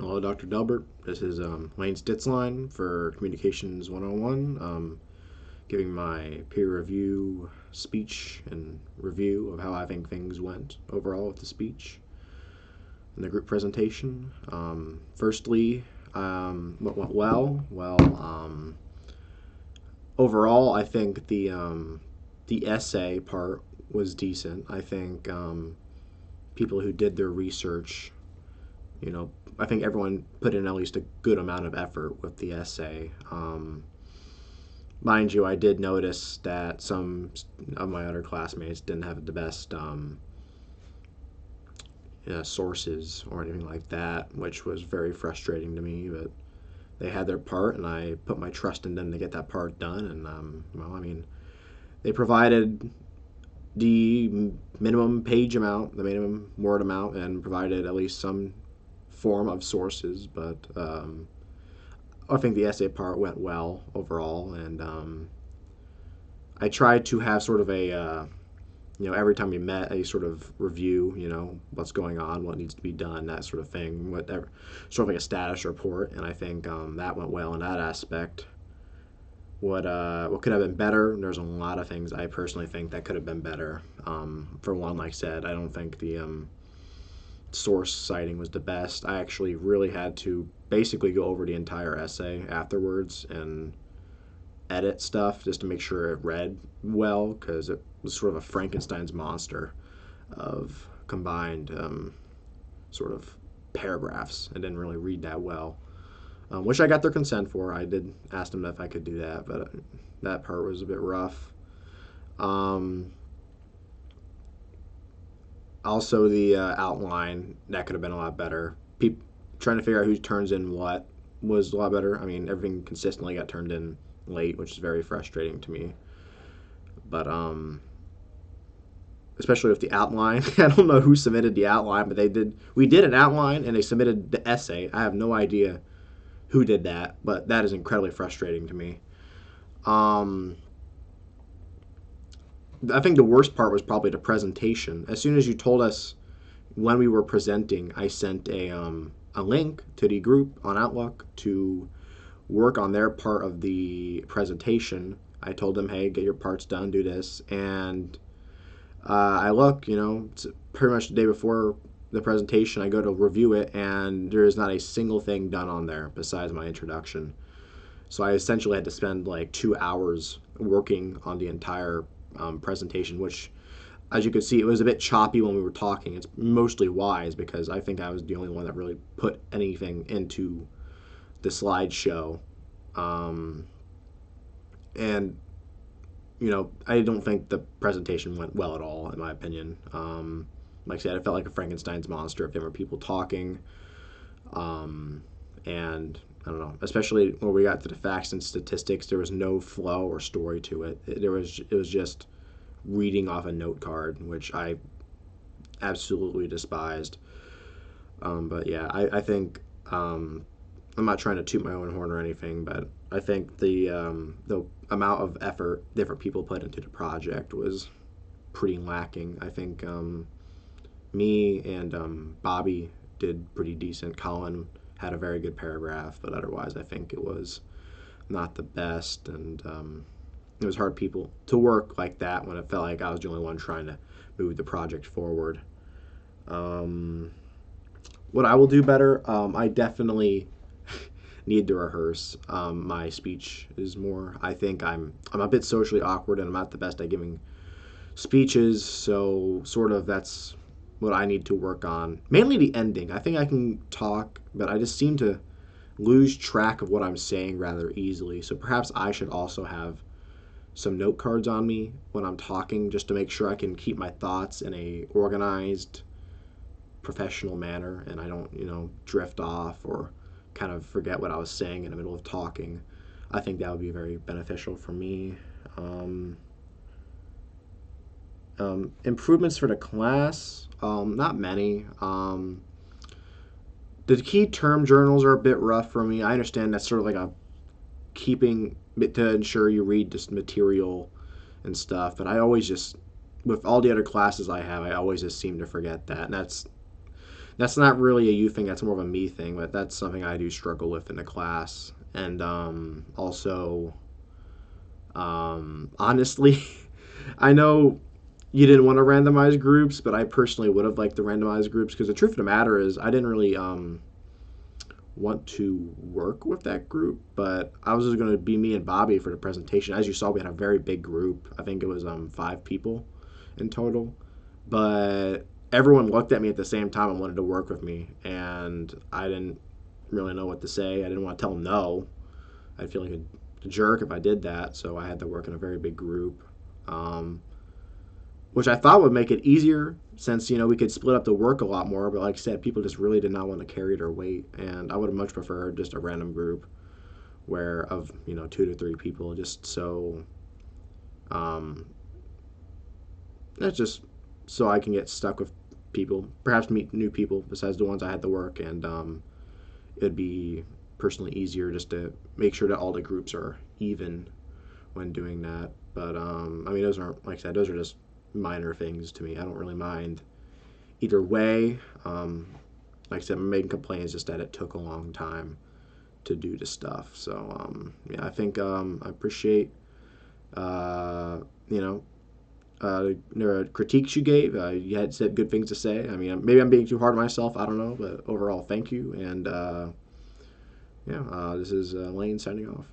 Hello, Dr. Delbert. This is Lane Stitzline for Communications 101, giving my peer review speech and review of how I think things went overall with the speech and the group presentation. Firstly, what went well? Overall, I think the essay part was decent. I think people who did their research, you know, I think everyone put in at least a good amount of effort with the essay. Mind you, I did notice that some of my other classmates didn't have the best sources or anything like that, which was very frustrating to me. But they had their part, and I put my trust in them to get that part done. And they provided the minimum page amount, the minimum word amount, and provided at least some form of sources. But I think the essay part went well overall, and I tried to have sort of a every time we met, a sort of review, what's going on, what needs to be done, that sort of thing, whatever, sort of like a status report. And I think that went well in that aspect. What could have been better? There's a lot of things I personally think that could have been better. For one, like I said, I don't think the source citing was the best. I actually really had to basically go over the entire essay afterwards and edit stuff just to make sure it read well, because it was sort of a Frankenstein's monster of combined sort of paragraphs. I didn't really read that well, which I got their consent for. I did ask them if I could do that, but that part was a bit rough. Also, the outline, that could have been a lot better. Trying to figure out who turns in what was a lot better. I mean, everything consistently got turned in late, which is very frustrating to me. But especially with the outline, I don't know who submitted the outline, but they did. We did an outline, and they submitted the essay. I have no idea who did that, but that is incredibly frustrating to me. I think the worst part was probably the presentation. As soon as you told us when we were presenting, I sent a link to the group on Outlook to work on their part of the presentation. I told them, hey, get your parts done, do this. And I look, it's pretty much the day before the presentation. I go to review it, and there is not a single thing done on there besides my introduction. So I essentially had to spend like 2 hours working on the entire presentation, which, as you could see, it was a bit choppy when we were talking. It's mostly wise because I think I was the only one that really put anything into the slideshow. And, I don't think the presentation went well at all, in my opinion. Like I said, it felt like a Frankenstein's monster of different people talking. And I don't know, especially when we got to the facts and statistics, there was no flow or story to it. It was just reading off a note card, which I absolutely despised. But yeah, I think I'm not trying to toot my own horn or anything, but I think the amount of effort different people put into the project was pretty lacking. I think me and Bobby did pretty decent. Colin had a very good paragraph, but otherwise I think it was not the best, and it was hard people to work like that when it felt like I was the only one trying to move the project forward. What I will do better, I definitely need to rehearse my speech is more. I think I'm a bit socially awkward, and I'm not the best at giving speeches, so sort of that's what I need to work on. Mainly the ending. I think I can talk, but I just seem to lose track of what I'm saying rather easily. So perhaps I should also have some note cards on me when I'm talking, just to make sure I can keep my thoughts in a organized, professional manner, and I don't, drift off or kind of forget what I was saying in the middle of talking. I think that would be very beneficial for me. Improvements for the class, not many. The key term journals are a bit rough for me. I understand that's sort of like a keeping to ensure you read this material and stuff, but I always just, with all the other classes I have, I always just seem to forget that, and That's not really a you thing. That's more of a me thing. But that's something I do struggle with in the class. And also, honestly, I know you didn't want to randomize groups, but I personally would have liked the randomized groups because the truth of the matter is I didn't really want to work with that group, but I was just going to be me and Bobby for the presentation. As you saw, we had a very big group. I think it was 5 people in total, but everyone looked at me at the same time and wanted to work with me, and I didn't really know what to say. I didn't want to tell them no. I'd feel like a jerk if I did that, so I had to work in a very big group. Um, which I thought would make it easier since we could split up the work a lot more. But like I said, people just really did not want to carry their weight, and I would have much preferred just a random group where of 2 to 3 people, just so um, that's just so I can get stuck with people, perhaps meet new people besides the ones I had to work, and it'd be personally easier just to make sure that all the groups are even when doing that. But I mean, those aren't like I said, those are just minor things to me. I don't really mind either way. Like I said, my main complaint is just that it took a long time to do the stuff. So yeah, I think I appreciate uh, you know the critiques you gave. You had said good things to say. I mean, maybe I'm being too hard on myself. I don't know, but overall, thank you. And yeah, this is Lane signing off.